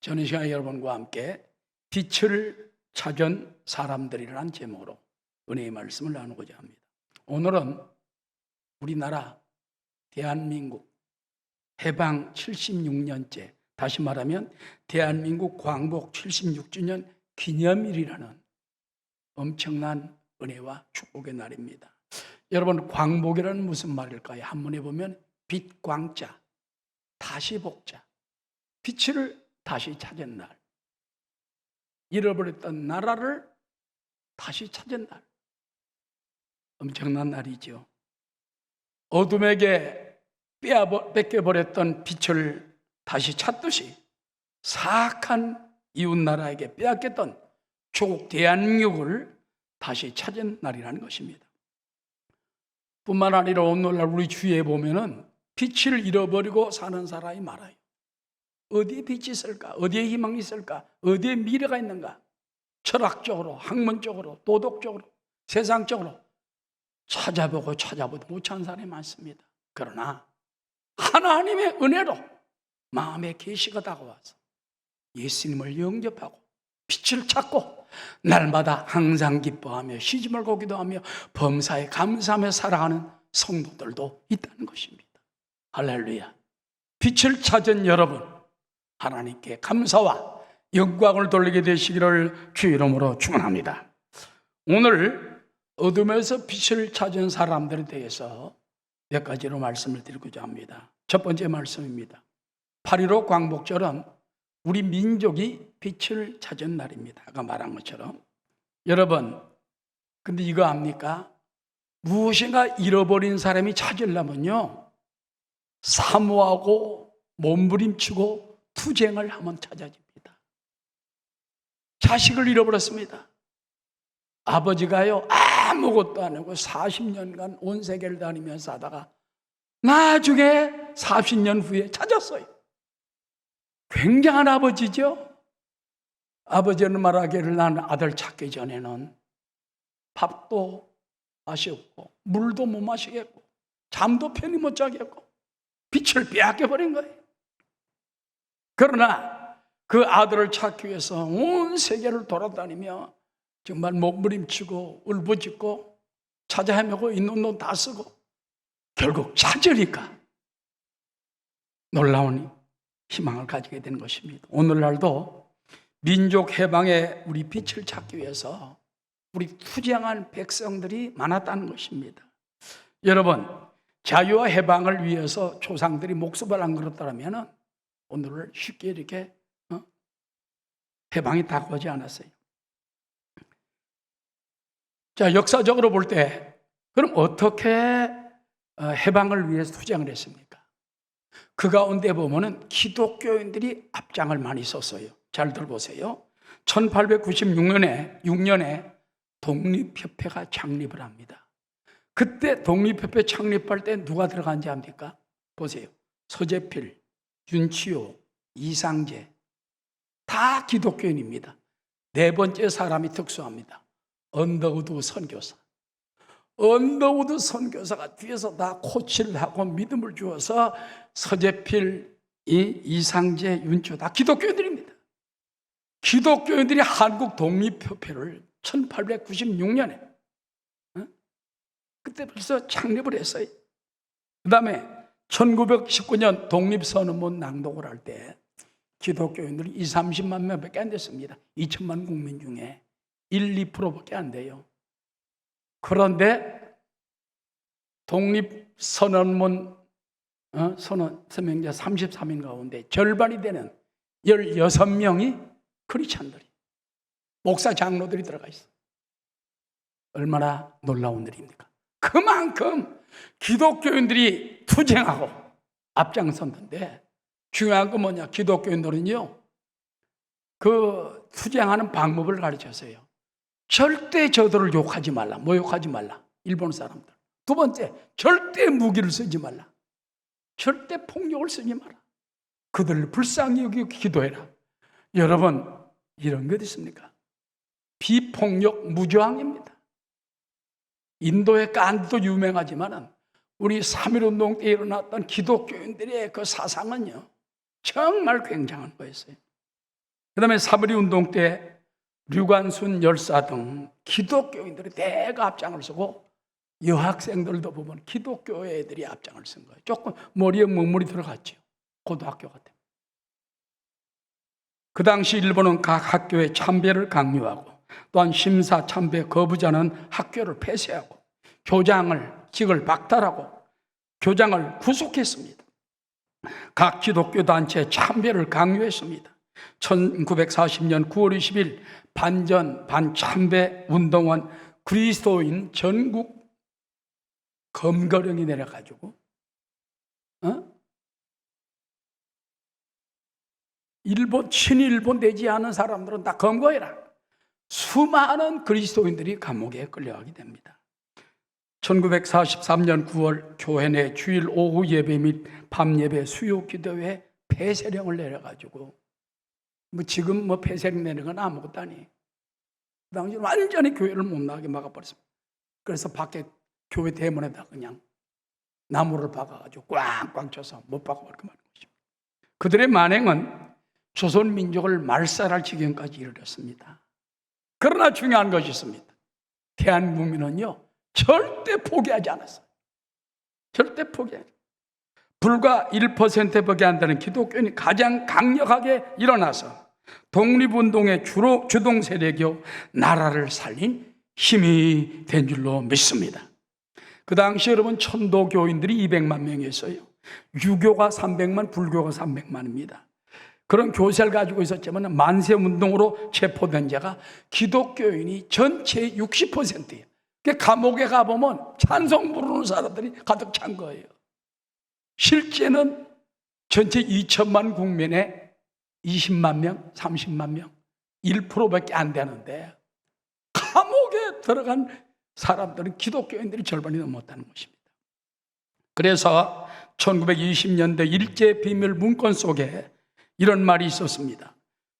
저는 이 시간에 여러분과 함께 빛을 찾은 사람들이라는 제목으로 은혜의 말씀을 나누고자 합니다. 오늘은 우리나라 대한민국 해방 76년째, 다시 말하면 대한민국 광복 76주년 기념일이라는 엄청난 은혜와 축복의 날입니다. 여러분, 광복이라는 무슨 말일까요? 한문에 보면 빛, 광자, 다시 복자, 빛을 다시 찾은 날, 잃어버렸던 나라를 다시 찾은 날, 엄청난 날이죠. 어둠에게 뺏겨버렸던 빛을 다시 찾듯이 사악한 이웃나라에게 빼앗겼던 조국 대한민국을 다시 찾은 날이라는 것입니다. 뿐만 아니라 오늘날 우리 주위에 보면은 빛을 잃어버리고 사는 사람이 많아요. 어디에 빛이 있을까? 어디에 희망이 있을까? 어디에 미래가 있는가? 철학적으로, 학문적으로, 도덕적으로, 세상적으로 찾아보고 못 찾는 사람이 많습니다. 그러나 하나님의 은혜로 마음의 계시가 다가와서 예수님을 영접하고 빛을 찾고 날마다 항상 기뻐하며 쉬지 말고 기도하며 범사에 감사하며 살아가는 성도들도 있다는 것입니다. 할렐루야. 빛을 찾은 여러분, 하나님께 감사와 영광을 돌리게 되시기를 주 이름으로 축원합니다. 오늘 어둠에서 빛을 찾은 사람들에 대해서 몇 가지로 말씀을 드리고자 합니다. 첫 번째 말씀입니다. 8.15 광복절은 우리 민족이 빛을 찾은 날입니다. 아까 말한 것처럼. 여러분, 근데 이거 압니까? 무엇인가 잃어버린 사람이 찾으려면요, 사모하고 몸부림치고 투쟁을 하면 찾아집니다. 자식을 잃어버렸습니다. 아버지가요, 아무것도 안 하고 40년간 온 세계를 다니면서 하다가 나중에 40년 후에 찾았어요. 굉장한 아버지죠. 아버지는 말하기를 나는 아들 찾기 전에는 밥도 마시고 물도 못 마시겠고 잠도 편히 못 자겠고 빛을 빼앗겨버린 거예요. 그러나 그 아들을 찾기 위해서 온 세계를 돌아다니며 정말 몸부림치고 울부짖고 찾아 헤매고 있는 돈 다 쓰고 결국 찾으니까 놀라운 희망을 가지게 되는 것입니다. 오늘날도 민족 해방에 우리 빛을 찾기 위해서 우리 투쟁한 백성들이 많았다는 것입니다. 여러분, 자유와 해방을 위해서 조상들이 목숨을 안 걸었다면 오늘을 쉽게 이렇게 해방이 다가오지 않았어요. 자, 역사적으로 볼 때 그럼 어떻게 해방을 위해서 투쟁을 했습니까? 그 가운데 보면은 기독교인들이 앞장을 많이 섰어요. 잘 들어보세요. 1896년에 독립협회가 창립을 합니다. 그때 독립협회 창립할 때 누가 들어간지 압니까? 보세요. 서재필, 윤치호, 이상재 다 기독교인입니다. 네 번째 사람이 특수합니다. 언더우드 선교사. 언더우드 선교사가 뒤에서 다 코치를 하고 믿음을 주어서 서재필, 이상재, 윤치호 다 기독교인들입니다. 기독교인들이 한국 독립협회를 1896년에 그때 벌써 창립을 했어요. 그 다음에 1919년 독립선언문 낭독을 할 때 기독교인들이 20-30만 명밖에 안 됐습니다. 2천만 국민 중에 1-2%밖에 안 돼요. 그런데 독립선언문 서명자 33인 가운데 절반이 되는 16명이 크리스찬들이, 목사 장로들이 들어가 있어요. 얼마나 놀라운 일입니까? 그만큼 기독교인들이 투쟁하고 앞장섰는데 중요한 건 뭐냐? 기독교인들은요, 그 투쟁하는 방법을 가르쳤어요. 절대 저들을 욕하지 말라. 모욕하지 말라. 일본 사람들. 두 번째, 절대 무기를 쓰지 말라. 절대 폭력을 쓰지 마라. 그들을 불쌍히 여기고 기도해라. 여러분, 이런 것 있습니까? 비폭력 무저항입니다. 인도의 간디도 유명하지만 우리 3.1운동 때 일어났던 기독교인들의 그 사상은요, 정말 굉장한 거였어요. 그다음에 사브리 운동 때 류관순 열사 등 기독교인들이 대거 앞장을 서고 여학생들도 보면 기독교 애들이 앞장을 쓴 거예요. 조금 머리에 먹물이 들어갔죠. 고등학교 같은. 그 당시 일본은 각 학교에 참배를 강요하고 또한 심사 참배 거부자는 학교를 폐쇄하고 직을 박탈하고 교장을 구속했습니다. 각 기독교 단체에 참배를 강요했습니다. 1940년 9월 20일 반전 반참배 운동원 그리스도인 전국 검거령이 내려가지고 친일본 되지 않은 사람들은 다 검거해라. 수많은 그리스도인들이 감옥에 끌려가게 됩니다. 1943년 9월 교회 내 주일 오후 예배 및 밤 예배 수요 기도회 폐쇄령을 내려가지고 지금 폐쇄령 내는 건 아무것도 아니에요. 그 당시 완전히 교회를 못 나가게 막아버렸습니다. 그래서 밖에 교회 대문에다 그냥 나무를 박아가지고 꽝꽝 쳐서 못 박아버리고 말는 것입니다. 그들의 만행은 조선 민족을 말살할 지경까지 이르렀습니다. 그러나 중요한 것이 있습니다. 대한민국은요 절대 포기하지 않았어요. 절대 포기하지 않았어요. 불과 1%밖에 안 되는 기독교인이 가장 강력하게 일어나서 독립운동의 주동 세력이요 나라를 살린 힘이 된 줄로 믿습니다. 그 당시 여러분 천도교인들이 200만 명이었어요. 유교가 300만, 불교가 300만입니다. 그런 교세를 가지고 있었지만 만세운동으로 체포된 자가 기독교인이 전체의 60%예요. 감옥에 가보면 찬송 부르는 사람들이 가득 찬 거예요. 실제는 전체 2천만 국민의 20만 명, 30만 명, 1%밖에 안 되는데 감옥에 들어간 사람들은 기독교인들이 절반이 넘었다는 것입니다. 그래서 1920년대 일제 비밀 문건 속에 이런 말이 있었습니다.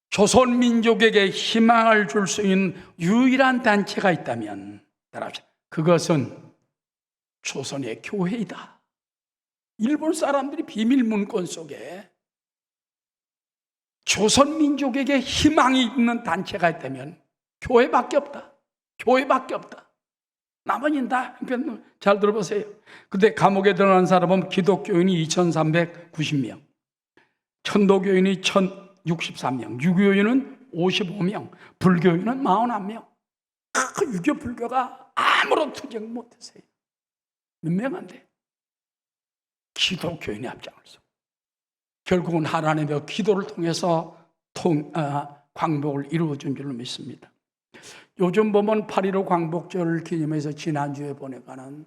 조선 민족에게 희망을 줄 수 있는 유일한 단체가 있다면 그것은 조선의 교회이다. 일본 사람들이 비밀 문건 속에 조선 민족에게 희망이 있는 단체가 있다면 교회밖에 없다. 교회밖에 없다. 나머지는 다 잘 들어보세요. 근데 감옥에 들어간 사람은 기독교인이 2,390명, 천도교인이 1,063명, 유교인은 55명, 불교인은 41명. 그 유교 불교가 아무런 투쟁 못했어요. 몇 명 안 돼. 기독교인이 앞장을 서. 결국은 하나님의 기도를 통해서 광복을 이루어준 줄로 믿습니다. 요즘 보면 8.15 광복절을 기념해서 지난주에 보내가는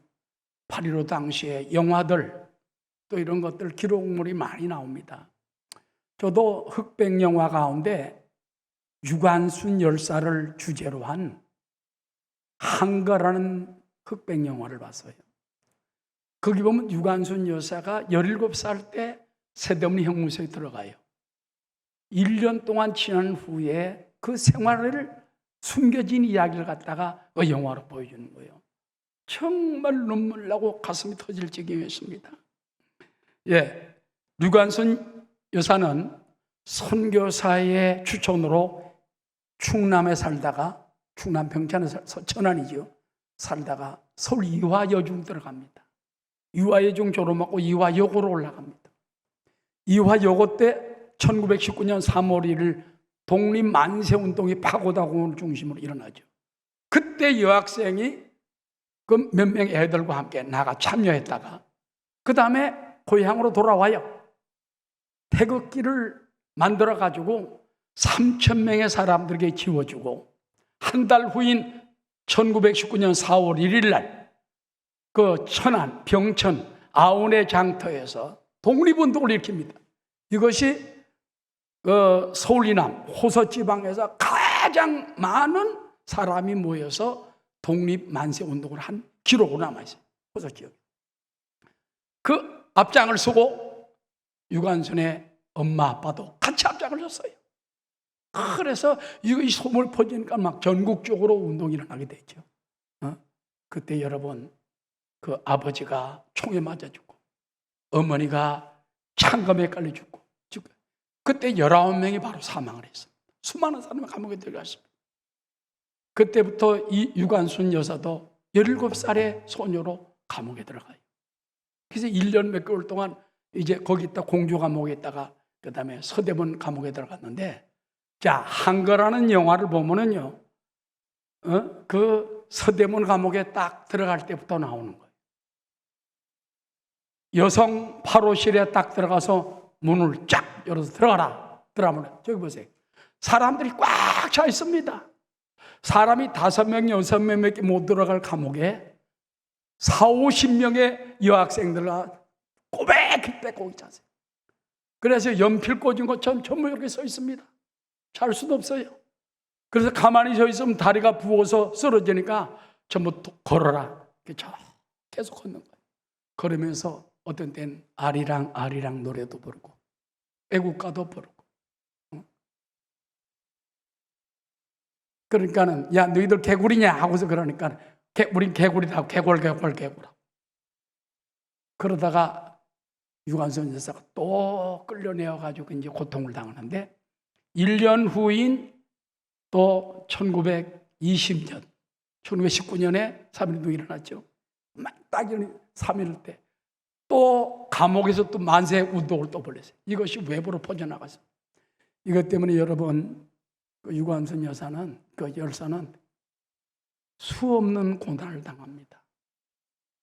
8.15 당시의 영화들 또 이런 것들 기록물이 많이 나옵니다. 저도 흑백 영화 가운데 유관순 열사를 주제로 한 한가라는 흑백 영화를 봤어요. 거기 보면 유관순 여사가 17살 때 세대문 형무소에 들어가요. 1년 동안 지난 후에 그 생활을 숨겨진 이야기를 갖다가 그 영화로 보여주는 거예요. 정말 눈물 나고 가슴이 터질 지경이었습니다. 유관순 여사는 선교사의 추천으로 충남에 살다가 충남 평창에 천안이죠. 살다가 서울 이화여중 들어갑니다. 이화여중 졸업하고 이화여고로 올라갑니다. 이화여고 때 1919년 3월 1일 독립만세운동이 파고다공원을 중심으로 일어나죠. 그때 여학생이 그 몇 명의 애들과 함께 나가 참여했다가 그 다음에 고향으로 돌아와요. 태극기를 만들어가지고 3,000명의 사람들에게 지워주고 한 달 후인 1919년 4월 1일 날 그 천안, 병천, 아운의 장터에서 독립운동을 일으킵니다. 이것이 서울 이남 호서지방에서 가장 많은 사람이 모여서 독립만세운동을 한 기록으로 남아있어요. 호서지역. 그 앞장을 서고 유관순의 엄마 아빠도 같이 앞장을 섰어요. 그래서 이 소문을 퍼지니까 막 전국적으로 운동이 일어나게 되죠. 그때 여러분 그 아버지가 총에 맞아 죽고 어머니가 창검에 깔려 죽고 그때 19명이 바로 사망을 했습니다. 수많은 사람이 감옥에 들어갔습니다. 그때부터 이 유관순 여사도 17살의 소녀로 감옥에 들어가요. 그래서 1년 몇 개월 동안 이제 거기 있다 공주 감옥에 있다가 그 다음에 서대문 감옥에 들어갔는데, 자, 한거라는 영화를 보면은요, 그 서대문 감옥에 딱 들어갈 때부터 나오는 거예요. 여성 8호실에 딱 들어가서 문을 쫙 열어서 들어가라. 들어가면 저기 보세요. 사람들이 꽉 차 있습니다. 사람이 5명, 6명밖에 못 들어갈 감옥에 40-50명의 여학생들과 꼬백히 빼고 있잖아요. 그래서 연필 꽂은 것처럼 전부 이렇게 서 있습니다. 잘 수도 없어요. 그래서 가만히 서 있으면 다리가 부어서 쓰러지니까 전부 걸어라. 계속 걷는 거예요. 걸으면서 어떤 때는 아리랑 아리랑 노래도 부르고 애국가도 부르고. 그러니까는 야 너희들 개구리냐 하고서 그러니까 우린 개구리다. 개골. 그러다가 유관순 여사가 또 끌려내어가지고 이제 고통을 당하는데 1년 후인 또 1920년, 1919년에 3.1운동이 일어났죠. 딱 3.1 때 또 감옥에서 또 만세 운동을 또 벌였어요. 이것이 외부로 퍼져나가서. 이것 때문에 여러분, 그 유관순 여사는, 그 열사는 수없는 고난을 당합니다.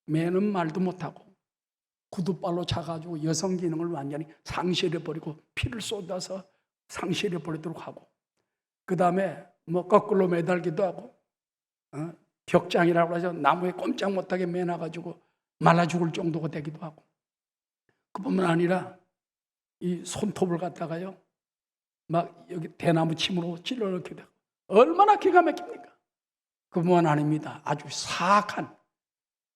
매는 말도 못하고 구두발로 차가지고 여성 기능을 완전히 상실해버리고 피를 쏟아서 상실해버리도록 하고, 그 다음에 뭐 거꾸로 매달기도 하고, 벽장이라고 해서 나무에 꼼짝 못하게 매놔가지고 말라 죽을 정도가 되기도 하고, 그뿐만 아니라 이 손톱을 갖다가요 막 여기 대나무 침으로 찔러넣게 되고, 얼마나 기가 막힙니까? 그뿐만 아닙니다. 아주 사악한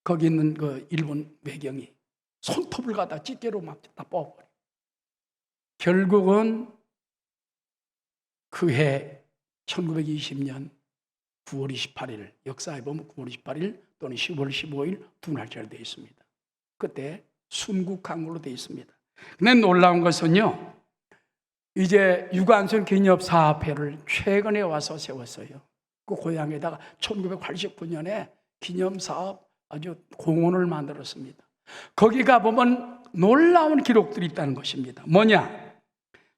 거기 있는 그 일본 외경이 손톱을 갖다 찌개로 막 다 뽑아버려. 결국은 그해 1920년 9월 28일, 역사에 보면 9월 28일 또는 10월 15일 두 날짜로 되어 있습니다. 그때 순국한 걸로 되어 있습니다. 근데 놀라운 것은요, 이제 유관순 기념사업회를 최근에 와서 세웠어요. 그 고향에다가 1989년에 기념사업 아주 공원을 만들었습니다. 거기 가보면 놀라운 기록들이 있다는 것입니다. 뭐냐?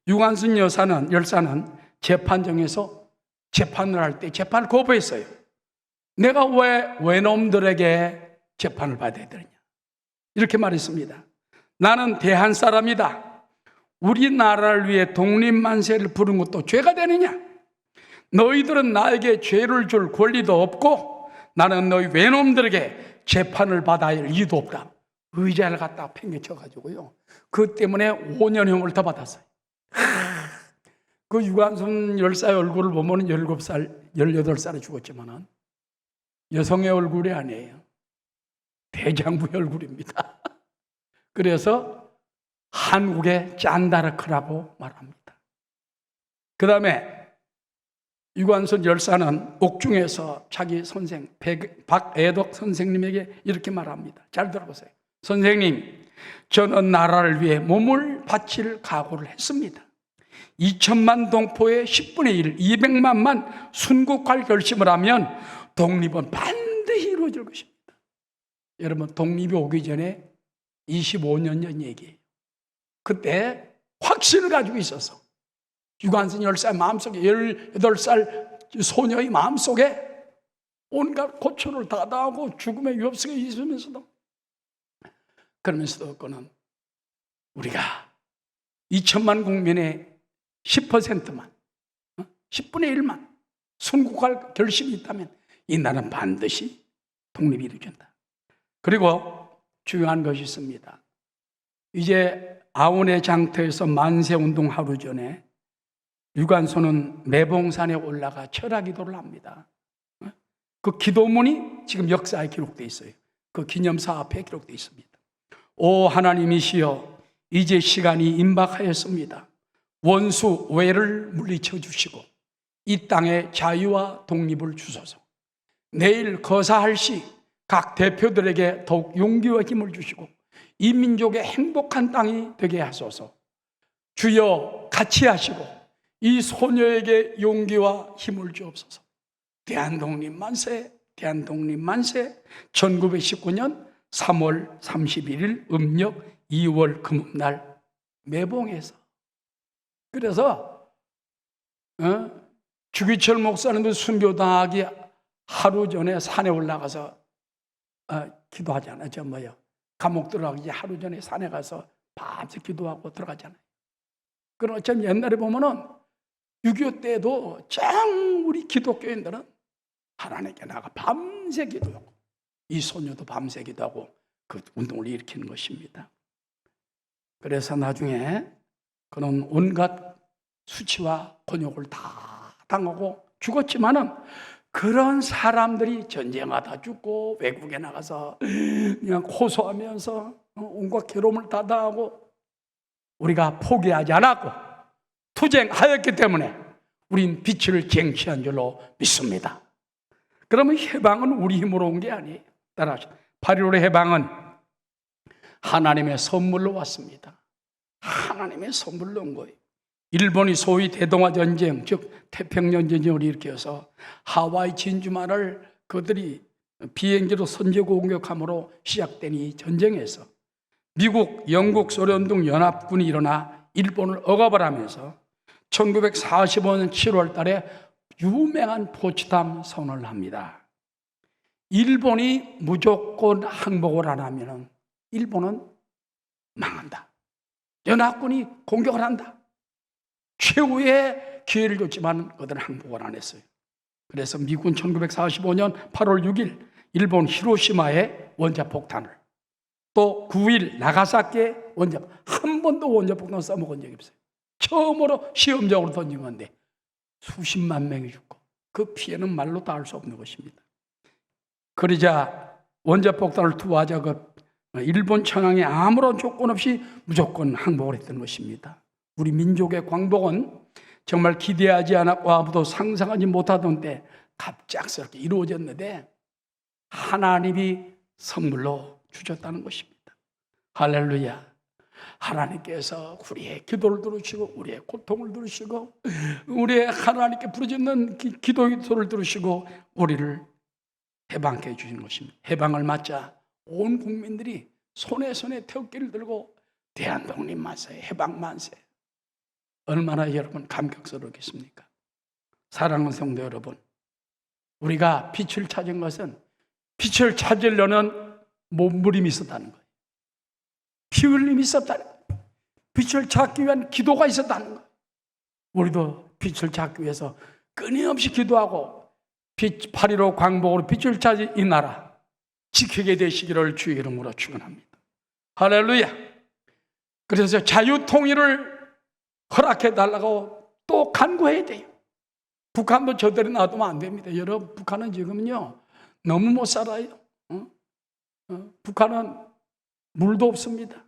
유관순 열사는 재판정에서 재판을 할 때 재판을 거부했어요. 내가 왜 외놈들에게 재판을 받아야 되느냐? 이렇게 말했습니다. 나는 대한 사람이다. 우리나라를 위해 독립만세를 부른 것도 죄가 되느냐? 너희들은 나에게 죄를 줄 권리도 없고 나는 너희 외놈들에게 재판을 받아야 할 이유도 없다. 의자를 갖다가 팽개쳐가지고요, 그 때문에 5년형을 더 받았어요. 그 유관순 열사의 얼굴을 보면 17살, 18살에 죽었지만 여성의 얼굴이 아니에요. 대장부의 얼굴입니다. 그래서 한국의 잔다르크라고 말합니다. 그 다음에 유관순 열사는 옥중에서 자기 선생 박애덕 선생님에게 이렇게 말합니다. 잘 들어보세요. 선생님, 저는 나라를 위해 몸을 바칠 각오를 했습니다. 2천만 동포의 10분의 1, 200만만 순국할 결심을 하면 독립은 반드시 이루어질 것입니다. 여러분, 독립이 오기 전에 25년 전 얘기예요. 그때 확신을 가지고 있어서 유관순 열사의 마음속에, 18살 소녀의 마음속에 온갖 고초를 다 당하고 죽음의 위협성에 있으면서도, 그러면서도 그는 우리가 2천만 국민의 10%만, 10분의 1만 순국할 결심이 있다면 이 나라는 반드시 독립이 이루어진다. 그리고 중요한 것이 있습니다. 이제 아온의 장터에서 만세운동 하루 전에 유관순은 매봉산에 올라가 철야기도를 합니다. 그 기도문이 지금 역사에 기록되어 있어요. 그 기념사 앞에 기록되어 있습니다. 오 하나님이시여, 이제 시간이 임박하였습니다. 원수 외를 물리쳐 주시고 이 땅에 자유와 독립을 주소서. 내일 거사할 시 각 대표들에게 더욱 용기와 힘을 주시고 이 민족의 행복한 땅이 되게 하소서. 주여 같이 하시고 이 소녀에게 용기와 힘을 주옵소서. 대한독립 만세, 대한독립 만세. 1919년 3월 31일 음력 2월 금음날 매봉에서. 그래서 주기철 목사님도 순교당하기 하루 전에 산에 올라가서 기도하잖아요. 감옥 들어가기 하루 전에 산에 가서 밤새 기도하고 들어가잖아요. 그럼 어쩜 옛날에 보면은 6.25 때도 짱 우리 기독교인들은 하나님께 나가 밤새 기도하고, 이 소녀도 밤새 기도하고 그 운동을 일으키는 것입니다. 그래서 나중에 그는 온갖 수치와 곤욕을 다 당하고 죽었지만은, 그런 사람들이 전쟁하다 죽고 외국에 나가서 그냥 호소하면서 온갖 괴로움을 다 당하고, 우리가 포기하지 않았고 투쟁하였기 때문에 우린 빛을 쟁취한 줄로 믿습니다. 그러면 해방은 우리 힘으로 온 게 아니에요. 따라하시죠. 8.15 해방은 하나님의 선물로 왔습니다. 하나님의 선물로 온 거예요. 일본이 소위 대동아 전쟁, 즉 태평양 전쟁을 일으켜서 하와이 진주만을 그들이 비행기로 선제 공격함으로 시작된 이 전쟁에서 미국, 영국, 소련 등 연합군이 일어나 일본을 억압을 하면서 1945년 7월 달에 유명한 포츠담 선언을 합니다. 일본이 무조건 항복을 안 하면 일본은 망한다. 연합군이 공격을 한다. 최후의 기회를 줬지만 그들은 항복을 안 했어요. 그래서 미국은 1945년 8월 6일 일본 히로시마에 원자폭탄을, 또 9일 나가사키에 한 번도 원자폭탄을 써먹은 적이 없어요. 처음으로 시험적으로 던진 건데 수십만 명이 죽고 그 피해는 말로 다 알 수 없는 것입니다. 그러자 원자폭탄을 투하자 일본 천황이 아무런 조건 없이 무조건 항복을 했던 것입니다. 우리 민족의 광복은 정말 기대하지 않았고 아무도 상상하지 못하던 때 갑작스럽게 이루어졌는데 하나님이 선물로 주셨다는 것입니다. 할렐루야. 하나님께서 우리의 기도를 들으시고 우리의 고통을 들으시고 우리의 하나님께 부르짖는 기도의 소리를 들으시고 우리를 해방케 해주신 것입니다. 해방을 맞자 온 국민들이 손에 태극기를 들고 대한독립 만세, 해방 만세. 얼마나 여러분 감격스럽겠습니까? 사랑하는 성도 여러분, 우리가 빛을 찾은 것은 빛을 찾으려는 몸부림이 있었다는 거예요. 피 흘림이 있었다는 거예요. 빛을 찾기 위한 기도가 있었다는 거예요. 우리도 빛을 찾기 위해서 끊임없이 기도하고 8.15 광복으로 빛을 찾은 이 나라 지키게 되시기를 주의 이름으로 축원합니다. 할렐루야. 그래서 자유통일을 허락해 달라고 또 간구해야 돼요. 북한도 저대로 놔두면 안 됩니다. 여러분, 북한은 지금요 너무 못 살아요. 북한은 물도 없습니다.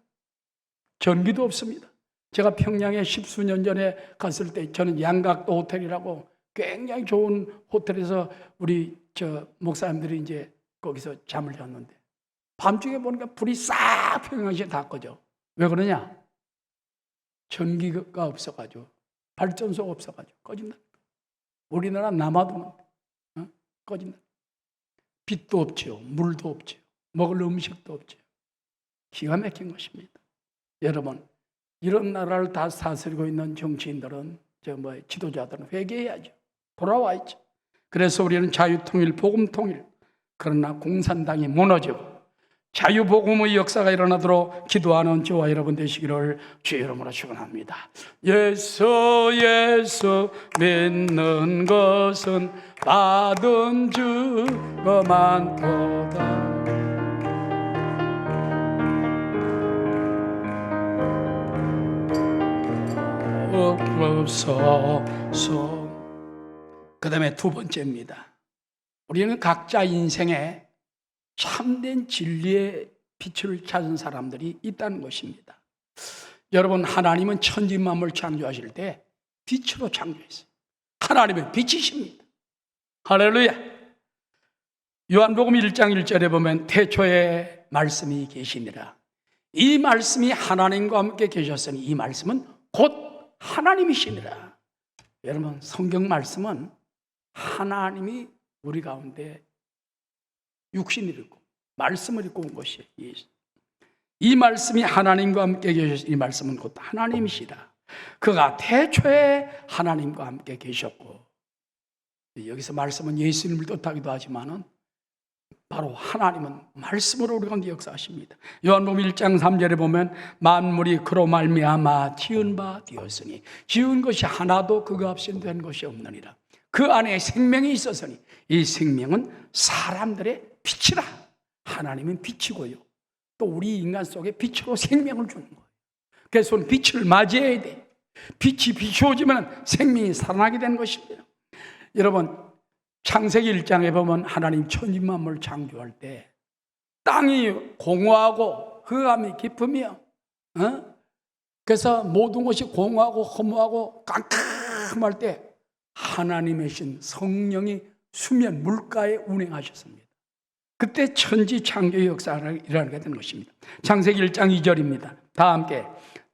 전기도 없습니다. 제가 평양에 10수년 전에 갔을 때 저는 양각도 호텔이라고 굉장히 좋은 호텔에서 우리 목사님들이 이제 거기서 잠을 잤는데 밤중에 보니까 불이 싹 평양시에 다 꺼져. 왜 그러냐? 전기가 없어가지고, 발전소가 없어가지고 꺼진다. 우리나라 남아도는 꺼진다. 빛도 없지요, 물도 없지요, 먹을 음식도 없지요. 기가 막힌 것입니다. 여러분, 이런 나라를 다 다스리고 있는 정치인들은, 지도자들은 회개해야죠. 돌아와야죠. 그래서 우리는 자유통일, 복음통일, 그러나 공산당이 무너지고 자유복음의 역사가 일어나도록 기도하는 저와 여러분 되시기를 주의 이름으로 축원합니다. 예수 믿는 것은 받은 주가 많도다. 없소서. 그 다음에 두 번째입니다. 우리는 각자 인생에 참된 진리의 빛을 찾은 사람들이 있다는 것입니다. 여러분, 하나님은 천지 만물 창조하실 때 빛으로 창조했어요. 하나님은 빛이십니다. 할렐루야. 요한복음 1장 1절에 보면 태초에 말씀이 계시니라. 이 말씀이 하나님과 함께 계셨으니 이 말씀은 곧 하나님이시니라. 여러분, 성경 말씀은 하나님이 우리 가운데 육신을 입고 말씀을 입고 온 것이에요. 이 말씀이 하나님과 함께 계셔서 이 말씀은 곧 하나님이시다. 그가 태초에 하나님과 함께 계셨고, 여기서 말씀은 예수님을 뜻하기도 하지만은 바로 하나님은 말씀으로 우리 가운데 역사하십니다. 요한복음 1장 3절에 보면 만물이 그로 말미암아 지은 바 되었으니 지은 것이 하나도 그가 없이 된 것이 없느니라. 그 안에 생명이 있었으니 이 생명은 사람들의 빛이라. 하나님은 빛이고요, 또 우리 인간 속에 빛으로 생명을 주는 거예요. 그래서 빛을 맞이해야 돼. 빛이 비추어지면 생명이 살아나게 되는 것입니다. 여러분, 창세기 1장에 보면 하나님 천지만물을 창조할 때 땅이 공허하고 흑암이 깊으며, 그래서 모든 것이 공허하고 허무하고 깜깜할 때 하나님의 신 성령이 수면 물가에 운행하셨습니다. 그때 천지 창조의 역사가 일어나게 된 것입니다. 창세기 1장 2절입니다. 다 함께.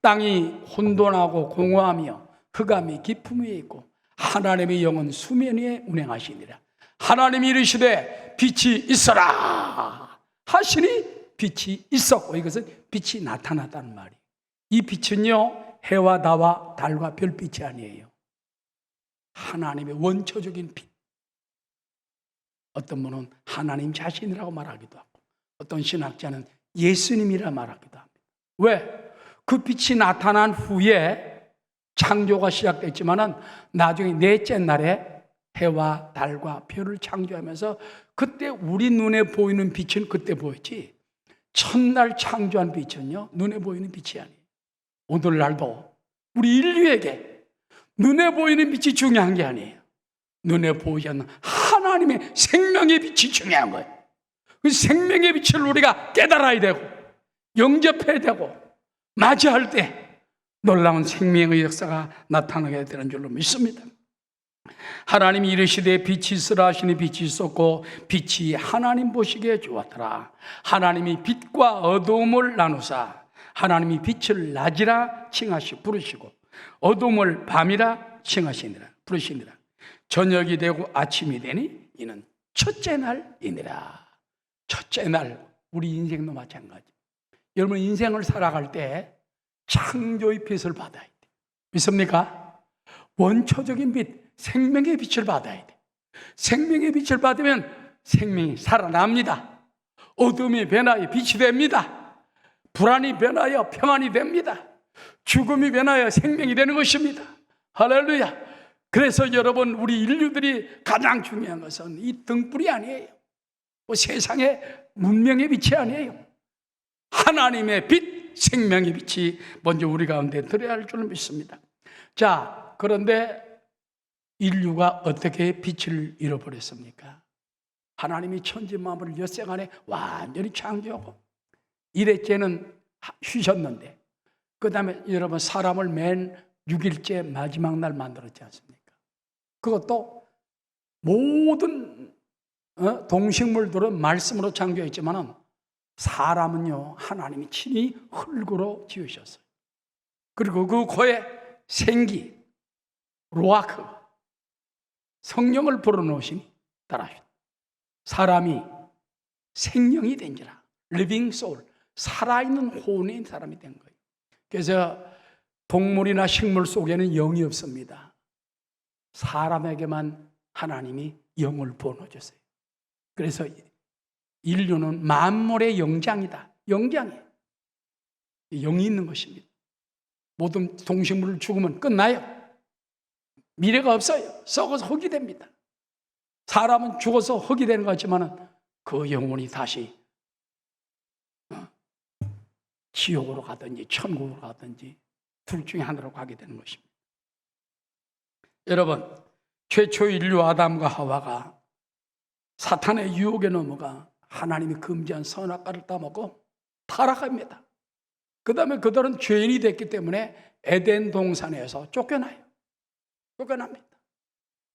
땅이 혼돈하고 공허하며 흑암이 깊음 위에 있고 하나님의 영은 수면 위에 운행하시니라. 하나님이 이르시되 빛이 있어라 하시니 빛이 있었고, 이것은 빛이 나타났다는 말이에요. 이 빛은요, 해와 달과 별빛이 아니에요. 하나님의 원초적인 빛. 어떤 분은 하나님 자신이라고 말하기도 하고, 어떤 신학자는 예수님이라 말하기도 합니다. 왜? 그 빛이 나타난 후에 창조가 시작됐지만은 나중에 넷째 날에 해와 달과 별을 창조하면서 그때 우리 눈에 보이는 빛은 그때 보였지, 첫날 창조한 빛은요, 눈에 보이는 빛이 아니에요. 오늘날도 우리 인류에게 눈에 보이는 빛이 중요한 게 아니에요. 눈에 보이지 않는 하나님의 생명의 빛이 중요한 거예요. 그 생명의 빛을 우리가 깨달아야 되고 영접해야 되고 맞이할 때 놀라운 생명의 역사가 나타나게 되는 줄로 믿습니다. 하나님이 이르시되 빛이 있으라 하시니 빛이 있었고 빛이 하나님 보시기에 좋았더라. 하나님이 빛과 어두움을 나누사 하나님이 빛을 낮이라 칭하시 부르시고 어두움을 밤이라 칭하시니라 부르시니라. 저녁이 되고 아침이 되니 이는 첫째 날이니라. 첫째 날, 우리 인생도 마찬가지. 여러분, 인생을 살아갈 때 창조의 빛을 받아야 돼. 믿습니까? 원초적인 빛, 생명의 빛을 받아야 돼. 생명의 빛을 받으면 생명이 살아납니다. 어둠이 변하여 빛이 됩니다. 불안이 변하여 평안이 됩니다. 죽음이 변하여 생명이 되는 것입니다. 할렐루야. 그래서 여러분, 우리 인류들이 가장 중요한 것은 이 등불이 아니에요. 세상의 문명의 빛이 아니에요. 하나님의 빛, 생명의 빛이 먼저 우리 가운데 들어야 할 줄 믿습니다. 자, 그런데 인류가 어떻게 빛을 잃어버렸습니까? 하나님이 천지 만물을 엿새간에 완전히 창조하고 일회째는 쉬셨는데, 그 다음에 여러분, 사람을 맨 6일째 마지막 날 만들었지 않습니까? 그것도 모든 동식물들은 말씀으로 창조했지만 사람은요, 하나님이 친히 흙으로 지으셨어요. 그리고 그 코에 생기, 로아크, 성령을 불어넣으시니 따라하셨다. 사람이 생명이 된지라, living soul, 살아있는 혼인 사람이 된 거예요. 그래서 동물이나 식물 속에는 영이 없습니다. 사람에게만 하나님이 영을 부어넣어줬어요. 그래서 인류는 만물의 영장이다. 영장이에요. 영이 있는 것입니다. 모든 동식물을 죽으면 끝나요. 미래가 없어요. 썩어서 흙이 됩니다. 사람은 죽어서 흙이 되는 것 같지만 그 영혼이 다시 지옥으로 가든지 천국으로 가든지 둘 중에 하나로 가게 되는 것입니다. 여러분, 최초 인류 아담과 하와가 사탄의 유혹에 넘어가 하나님이 금지한 선악과를 따먹고 타락합니다. 그 다음에 그들은 죄인이 됐기 때문에 에덴 동산에서 쫓겨납니다.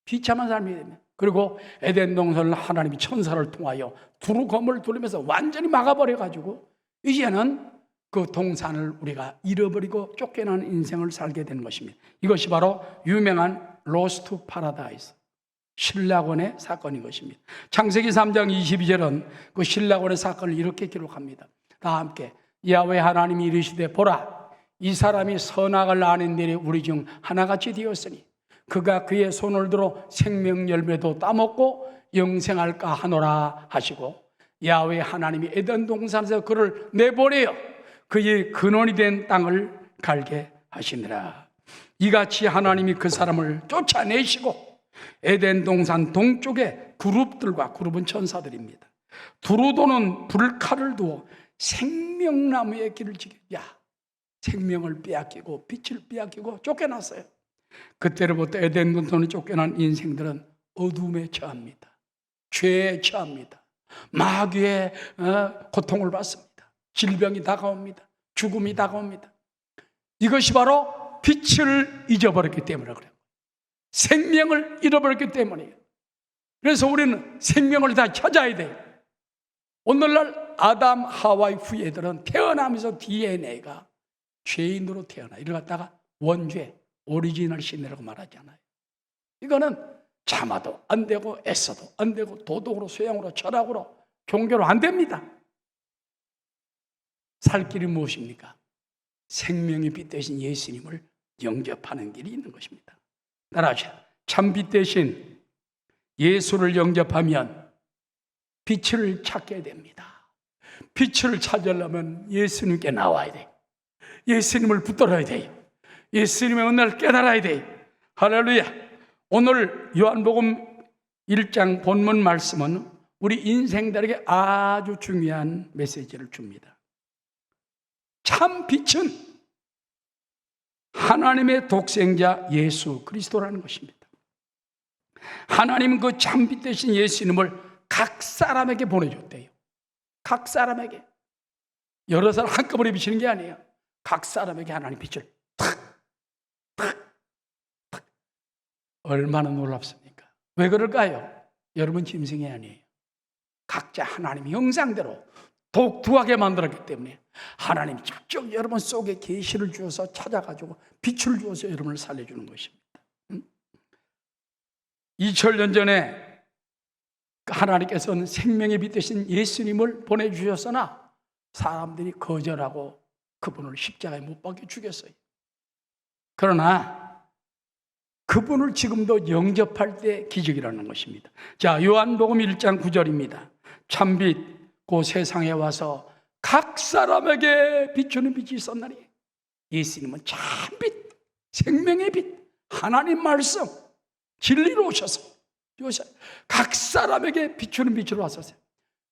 비참한 삶이 됩니다. 그리고 에덴 동산을 하나님이 천사를 통하여 두루 검을 돌리면서 완전히 막아버려가지고 이제는 그 동산을 우리가 잃어버리고 쫓겨나는 인생을 살게 되는 것입니다. 이것이 바로 유명한 로스트 파라다이스, 신라곤의 사건인 것입니다. 창세기 3장 22절은 그 신라곤의 사건을 이렇게 기록합니다. 다 함께 야훼 하나님이 이르시되 보라, 이 사람이 선악을 아는 일에 우리 중 하나같이 되었으니 그가 그의 손을 들어 생명 열매도 따먹고 영생할까 하노라 하시고, 야훼 하나님이 에덴 동산에서 그를 내보내어 그의 근원이 된 땅을 갈게 하시니라. 이같이 하나님이 그 사람을 쫓아내시고 에덴 동산 동쪽에 그룹들과, 그룹은 천사들입니다, 두루 도는 불칼을 두어 생명나무의 길을 지켜, 생명을 빼앗기고 빛을 빼앗기고 쫓겨났어요. 그때로부터 에덴 동산에 쫓겨난 인생들은 어둠에 처합니다. 죄에 처합니다. 마귀의 고통을 받습니다. 질병이 다가옵니다. 죽음이 다가옵니다. 이것이 바로 빛을 잊어버렸기 때문에 그래요. 생명을 잃어버렸기 때문이에요. 그래서 우리는 생명을 다 찾아야 돼요. 오늘날 아담 하와의 후예들은 태어나면서 DNA가 죄인으로 태어나, 이를 갖다가 원죄, 오리지널 신이라고 말하잖아요. 이거는 참아도 안 되고 애써도 안 되고 도덕으로, 소양으로, 철학으로, 종교로 안 됩니다. 살 길이 무엇입니까? 생명의 빛 대신 예수님을 영접하는 길이 있는 것입니다. 따라하시오. 참빛 대신 예수를 영접하면 빛을 찾게 됩니다. 빛을 찾으려면 예수님께 나와야 돼요. 예수님을 붙들어야 돼요. 예수님의 은혜를 깨달아야 돼요. 할렐루야. 오늘 요한복음 1장 본문 말씀은 우리 인생들에게 아주 중요한 메시지를 줍니다. 참 빛은 하나님의 독생자 예수 그리스도라는 것입니다. 하나님은 그 참빛 대신 예수님을 각 사람에게 보내줬대요. 각 사람에게. 여러 사람 한꺼번에 비치는 게 아니에요. 각 사람에게 하나님 빛을 탁. 얼마나 놀랍습니까? 왜 그럴까요? 여러분 짐승이 아니에요. 각자 하나님의 형상대로 독특하게 만들었기 때문에 하나님 직접 여러분 속에 계시를 주어서 찾아가지고 빛을 주어서 여러분을 살려주는 것입니다. 2000년 전에 하나님께서는 생명의 빛 대신 예수님을 보내주셨으나 사람들이 거절하고 그분을 십자가에 못 박혀 죽였어요. 그러나 그분을 지금도 영접할 때 기적이라는 것입니다. 자, 요한복음 1장 9절입니다. 참빛 그 세상에 와서 각 사람에게 비추는 빛이 있었나니, 예수님은 참빛, 생명의 빛, 하나님 말씀, 진리로 오셔서 각 사람에게 비추는 빛으로 왔었어요.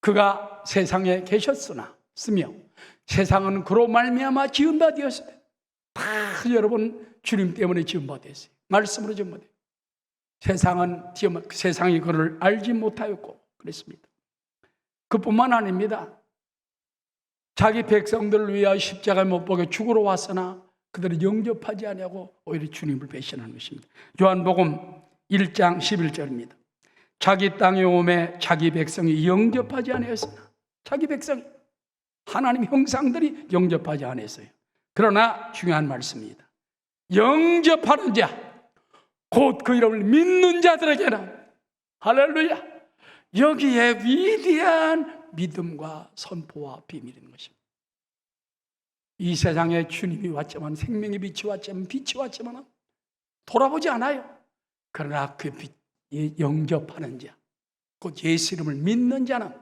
그가 세상에 계셨으나 쓰며 세상은 그로 말미암아 지은 바 되었어요. 다 여러분 주님 때문에 지은 바 되었어요. 말씀으로 지은 바 되었어요. 세상이 그를 알지 못하였고 그랬습니다. 그뿐만 아닙니다. 자기 백성들을 위하여 십자가에 못 박혀 죽으러 왔으나 그들을 영접하지 아니하고 오히려 주님을 배신하는 것입니다. 요한복음 1장 11절입니다. 자기 땅에 오매 자기 백성이 영접하지 아니하였으나, 자기 백성이, 하나님 형상들이 영접하지 않았어요. 그러나 중요한 말씀입니다. 영접하는 자, 곧 그 이름을 믿는 자들에게는, 할렐루야, 여기에 위대한 믿음과 선포와 비밀이 있는 것입니다. 이 세상에 주님이 왔지만, 생명의 빛이 왔지만 돌아보지 않아요. 그러나 그 빛, 영접하는 자, 곧 예수 이름을 믿는 자는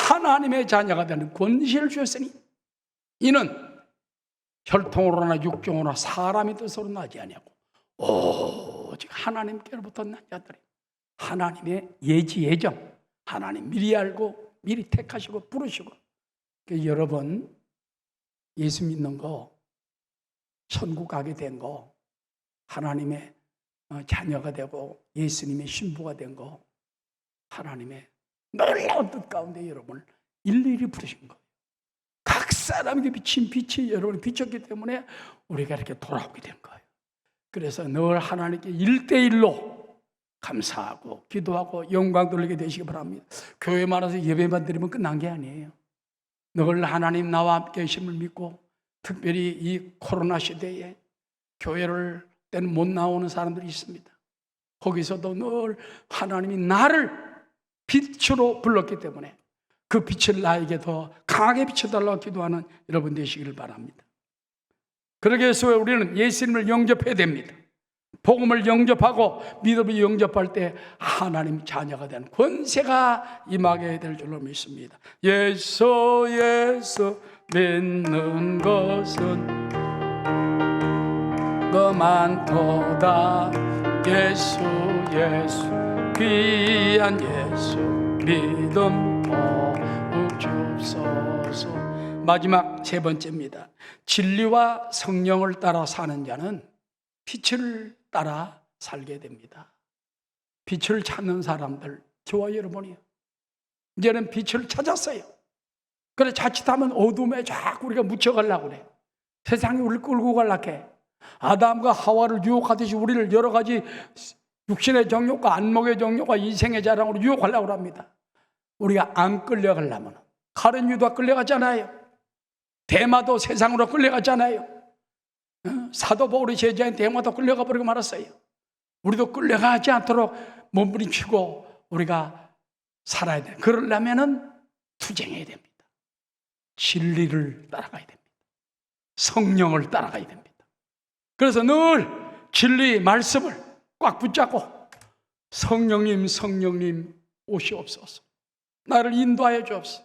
하나님의 자녀가 되는 권세를 주셨으니 이는 혈통으로나 육종으로나 사람의 뜻으로 나지 아니하고 오직 하나님께로부터 난 자들이, 하나님의 예지 예정, 하나님 미리 알고 미리 택하시고 부르시고. 여러분 예수 믿는 거, 천국 가게 된 거, 하나님의 자녀가 되고 예수님의 신부가 된 거, 하나님의 놀라운 뜻 가운데 여러분을 일일이 부르신 거예요. 각 사람에게 비친 빛이 여러분을 비췄기 때문에 우리가 이렇게 돌아오게 된 거예요. 그래서 늘 하나님께 1대1로 감사하고 기도하고 영광 돌리게 되시기 바랍니다. 교회만 와서 예배만 드리면 끝난 게 아니에요. 늘 하나님 나와 함께 계심을 믿고, 특별히 이 코로나 시대에 교회를 때는 못 나오는 사람들이 있습니다. 거기서도 늘 하나님이 나를 빛으로 불렀기 때문에 그 빛을 나에게 더 강하게 비춰달라고 기도하는 여러분 되시기를 바랍니다. 그러기 위해서 우리는 예수님을 영접해야 됩니다. 복음을 영접하고 믿음을 영접할 때 하나님 자녀가 되는 권세가 임하게 될 줄로 믿습니다. 예수 믿는 것은 너만도다. 예수 귀한 예수 믿음 더욱 주옵소서. 마지막 세 번째입니다. 진리와 성령을 따라 사는 자는 빛을 따라 살게 됩니다. 빛을 찾는 사람들, 저와 여러분이요, 이제는 빛을 찾았어요. 그래 자칫하면 어둠에 자꾸 우리가 묻혀가려고 그래. 세상이 우리를 끌고 가려고 해. 아담과 하와를 유혹하듯이 우리를 여러 가지 육신의 정욕과 안목의 정욕과 인생의 자랑으로 유혹하려고 합니다. 우리가 안 끌려가려면 가룟 유다 끌려갔잖아요. 데마도 세상으로 끌려갔잖아요. 사도 바울의 제자인 데마도 끌려가 버리고 말았어요. 우리도 끌려가지 않도록 몸부림치고 우리가 살아야 돼. 그러려면은 투쟁해야 됩니다. 진리를 따라가야 됩니다. 성령을 따라가야 됩니다. 그래서 늘 진리 말씀을 꽉 붙잡고 성령님 오시옵소서. 나를 인도하여 주옵소서.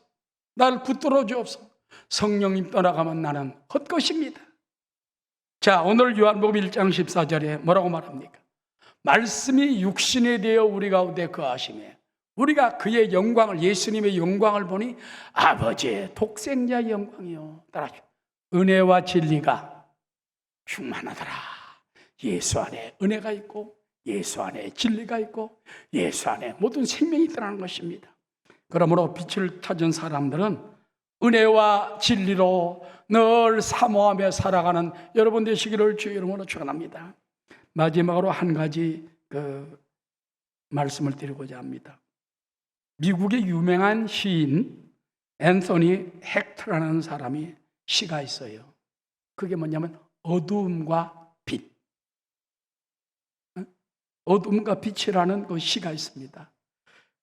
나를 붙들어 주옵소서. 성령님 떠나가면 나는 헛것입니다. 자, 오늘 요한복음 1장 14절에 뭐라고 말합니까? 말씀이 육신이 되어 우리 가운데 거하시매 우리가 그의 영광을, 예수님의 영광을 보니 아버지의 독생자의 영광이요. 따라하시오. 은혜와 진리가 충만하더라. 예수 안에 은혜가 있고 예수 안에 진리가 있고 예수 안에 모든 생명이 있다는 것입니다. 그러므로 빛을 찾은 사람들은 은혜와 진리로 늘 사모하며 살아가는 여러분 되시기를 주의 이름으로 축원합니다. 마지막으로 한 가지 말씀을 드리고자 합니다. 미국의 유명한 시인 앤서니 헥터라는 사람이 시가 있어요. 그게 뭐냐면 어두움과 빛. 어둠과 빛이라는 그 시가 있습니다.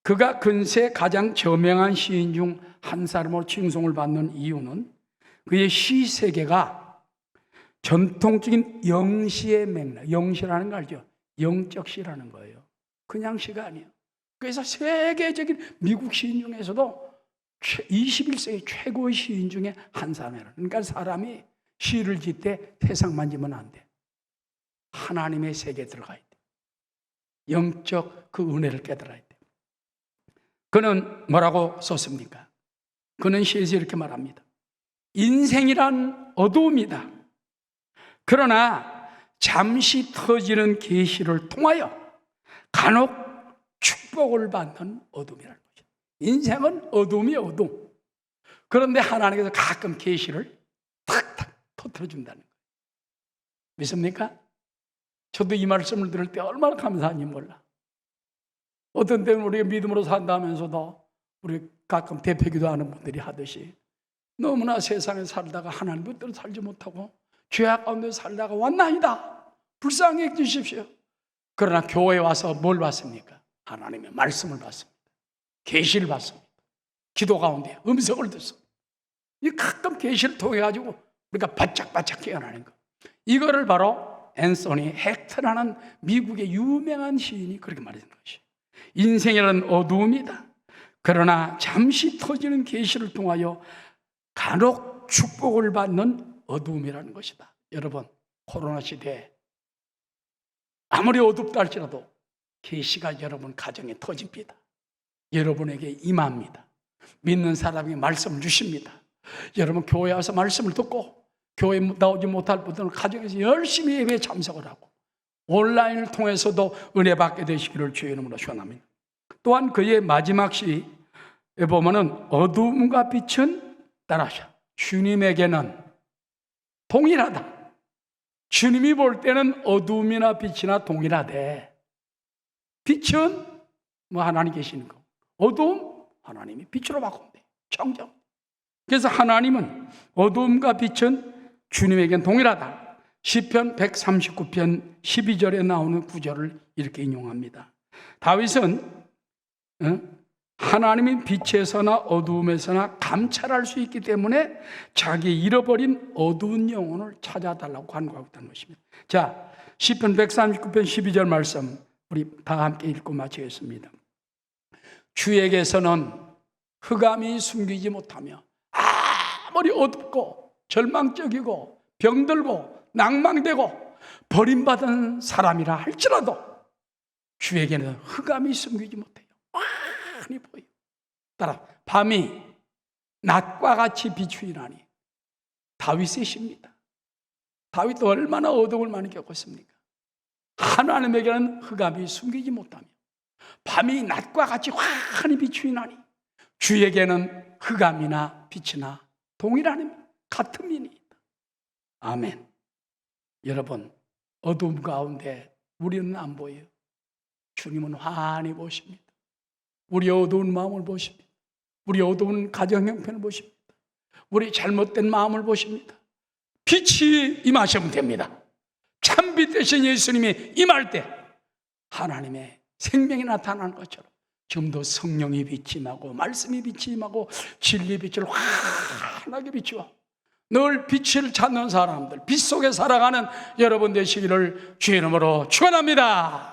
그가 근세 가장 저명한 시인 중 한 사람으로 칭송을 받는 이유는 그의 시 세계가 전통적인 영시의 맥락, 영시라는 거 알죠? 영적 시라는 거예요. 그냥 시가 아니에요. 그래서 세계적인 미국 시인 중에서도 21세기 최고의 시인 중에 한 사람이에요. 그러니까 사람이 시를 짓 때 세상 만지면 안 돼. 하나님의 세계에 들어가야 돼. 영적 그 은혜를 깨달아야 돼. 그는 뭐라고 썼습니까? 그는 시에서 이렇게 말합니다. 인생이란 어두움이다. 그러나 잠시 터지는 계시를 통하여 간혹 축복을 받는 어둠이라는 거죠. 인생은 어둠이 어둠. 그런데 하나님께서 가끔 계시를 탁탁 터뜨려준다는 거예요. 믿습니까? 저도 이 말씀을 들을 때 얼마나 감사한지 몰라. 어떤 때는 우리가 믿음으로 산다면서도 우리 가끔 대표기도 하는 분들이 하듯이 너무나 세상에 살다가 하나님 뜻대로 살지 못하고 죄악 가운데 살다가 왔나이다. 불쌍히 해주십시오. 그러나 교회에 와서 뭘 받습니까? 하나님의 말씀을 받습니다. 계시를 받습니다. 기도 가운데 음성을 듣습니다. 이 가끔 계시를 통해 가지고 우리가 바짝바짝 깨어나는 거. 이거를 바로 앤서니 헥터라는 미국의 유명한 시인이 그렇게 말하는 것이에요. 인생이라는 어두움이다. 그러나 잠시 터지는 계시를 통하여 간혹 축복을 받는 어두움이라는 것이다. 여러분, 코로나 시대에 아무리 어둡다 할지라도 계시가 여러분 가정에 터집니다. 여러분에게 임합니다. 믿는 사람에게 말씀을 주십니다. 여러분 교회 와서 말씀을 듣고 교회 나오지 못할 분들은 가정에서 열심히 예배에 참석을 하고 온라인을 통해서도 은혜 받게 되시기를 주의 이름으로 축원합니다. 또한 그의 마지막 시에 보면은 어둠과 빛은 따라하셔. 주님에게는 동일하다. 주님이 볼 때는 어둠이나 빛이나 동일하대. 빛은 뭐 하나님 계시는 거. 어둠 하나님이 빛으로 바꾼대. 청정. 그래서 하나님은 어둠과 빛은 주님에겐 동일하다. 시편 139편 12절에 나오는 구절을 이렇게 인용합니다. 다윗은 하나님의 빛에서나 어두움에서나 감찰할 수 있기 때문에 자기 잃어버린 어두운 영혼을 찾아달라고 간구하고 있다는 것입니다. 자, 시편 139편 12절 말씀 우리 다 함께 읽고 마치겠습니다. 주에게서는 흑암이 숨기지 못하며 아무리 어둡고 절망적이고 병들고 낭망되고 버림받은 사람이라 할지라도 주에게는 흑암이 숨기지 못해요. 많이 보여요. 따라 밤이 낮과 같이 비추이나니 다윗의 시입니다. 다윗도 얼마나 어둠을 많이 겪었습니까? 하나님에게는 흑암이 숨기지 못하며 밤이 낮과 같이 환히 비추이나니 주에게는 흑암이나 빛이나 동일한 같은 미니이다. 아멘. 여러분, 어둠 가운데 우리는 안 보여요. 주님은 환히 보십니다. 우리 어두운 마음을 보십니다. 우리 어두운 가정 형편을 보십니다. 우리 잘못된 마음을 보십니다. 빛이 임하시면 됩니다. 참빛 되신 예수님이 임할 때 하나님의 생명이 나타나는 것처럼 지금도 성령이 빛이 임하고 말씀이 빛이 임하고 진리의 빛을 환하게 비추어 늘 빛을 찾는 사람들, 빛 속에 살아가는 여러분 되시기를 주의 이름으로 축원합니다.